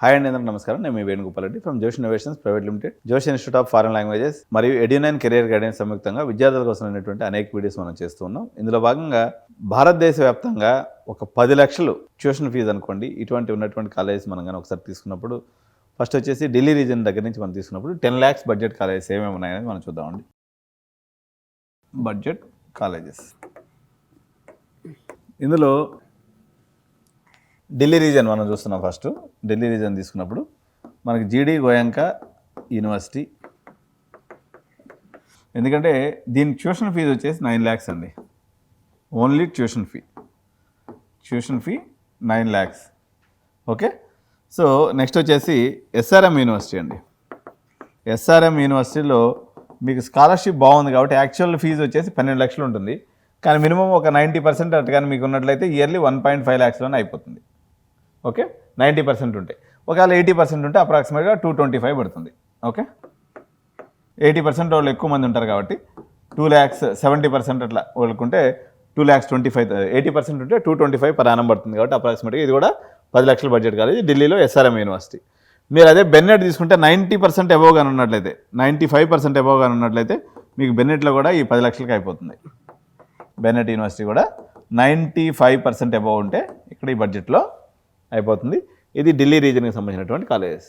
Hi అండి, అందరికీ నమస్కారం. నేను మీ వేణుగోపాల్ రెడ్డి ఫ్రమ్ జోష్ ఇన్నోవేషన్స్ ప్రైవేట్ లిమిటెడ్, జోష్ ఇన్స్టిట్యూట్ ఆఫ్ ఫారెన్ లాంగ్వేజెస్ మరియు ఎడ్యునైన్ కెరియర్ గైడెన్స్ సంయుక్తంగా విద్యార్థుల కోసం అనేటువంటి అనేక వీడియోస్ మనం చేస్తూ ఉన్నాం. ఇందులో భాగంగా భారతదేశ వ్యాప్తంగా ఒక 10 లక్షలు ట్యూషన్ ఫీజు అనుకోండి, ఇటువంటి ఉన్నటువంటి కాలేజెస్ మనం కానీ ఒకసారి తీసుకున్నప్పుడు ఫస్ట్ వచ్చేసి ఢిల్లీ రీజన్ దగ్గర నుంచి మనం తీసుకున్నప్పుడు 10 lakhs బడ్జెట్ కాలేజెస్ ఏమేమి ఉన్నాయనేది మనం చూద్దామండి. బడ్జెట్ కాలేజెస్ ఇందులో ఢిల్లీ రీజన్ మనం చూస్తున్నాం. ఫస్ట్ ఢిల్లీ రీజన్ తీసుకున్నప్పుడు మనకి జీడీ గోయంకా యూనివర్సిటీ, ఎందుకంటే దీని ట్యూషన్ ఫీజు వచ్చేసి 9 lakhs అండి. Only tuition fee 9 lakhs. Okay, so next వచ్చేసి ఎస్ఆర్ఎం యూనివర్సిటీ అండి. ఎస్ఆర్ఎం యూనివర్సిటీలో మీకు స్కాలర్షిప్ బాగుంది కాబట్టి యాక్చువల్ ఫీజు వచ్చేసి 12 లక్షలు ఉంటుంది, కానీ మినిమం ఒక 90% అటు కానీ మీకు ఉన్నట్లయితే ఇయర్లీ 1.5 lakhsలోనే అయిపోతుంది. ఓకే, 90% ఉంటే, ఒకవేళ 80% ఉంటే అప్రాక్సిమేట్గా 225 పడుతుంది. ఓకే, 80% వాళ్ళు ఎక్కువ మంది ఉంటారు కాబట్టి 2 lakhs, 70% అట్లా వాళ్ళకుంటే 2,25,000, 80% ఉంటే 225 per annum పడుతుంది. కాబట్టి అప్రాక్సిమేట్గా ఇది కూడా 10 లక్షల బడ్జెట్ కాలేజ్ ఢిల్లీలో ఎస్ఆర్ఎం యూనివర్సిటీ. మీరు అదే బెన్నెట్ తీసుకుంటే 90% అబోవ్ కానీ ఉన్నట్లయితే, 95% అబోవ్ కానీ ఉన్నట్లయితే మీకు బెన్నెట్లో కూడా ఈ 10 లక్షలకి అయిపోతుంది. బెన్నెట్ యూనివర్సిటీ కూడా 95% అబోవ్ ఉంటే ఇక్కడ ఈ బడ్జెట్లో అయిపోతుంది. ఇది ఢిల్లీ రీజన్కి సంబంధించినటువంటి కాలేజెస్.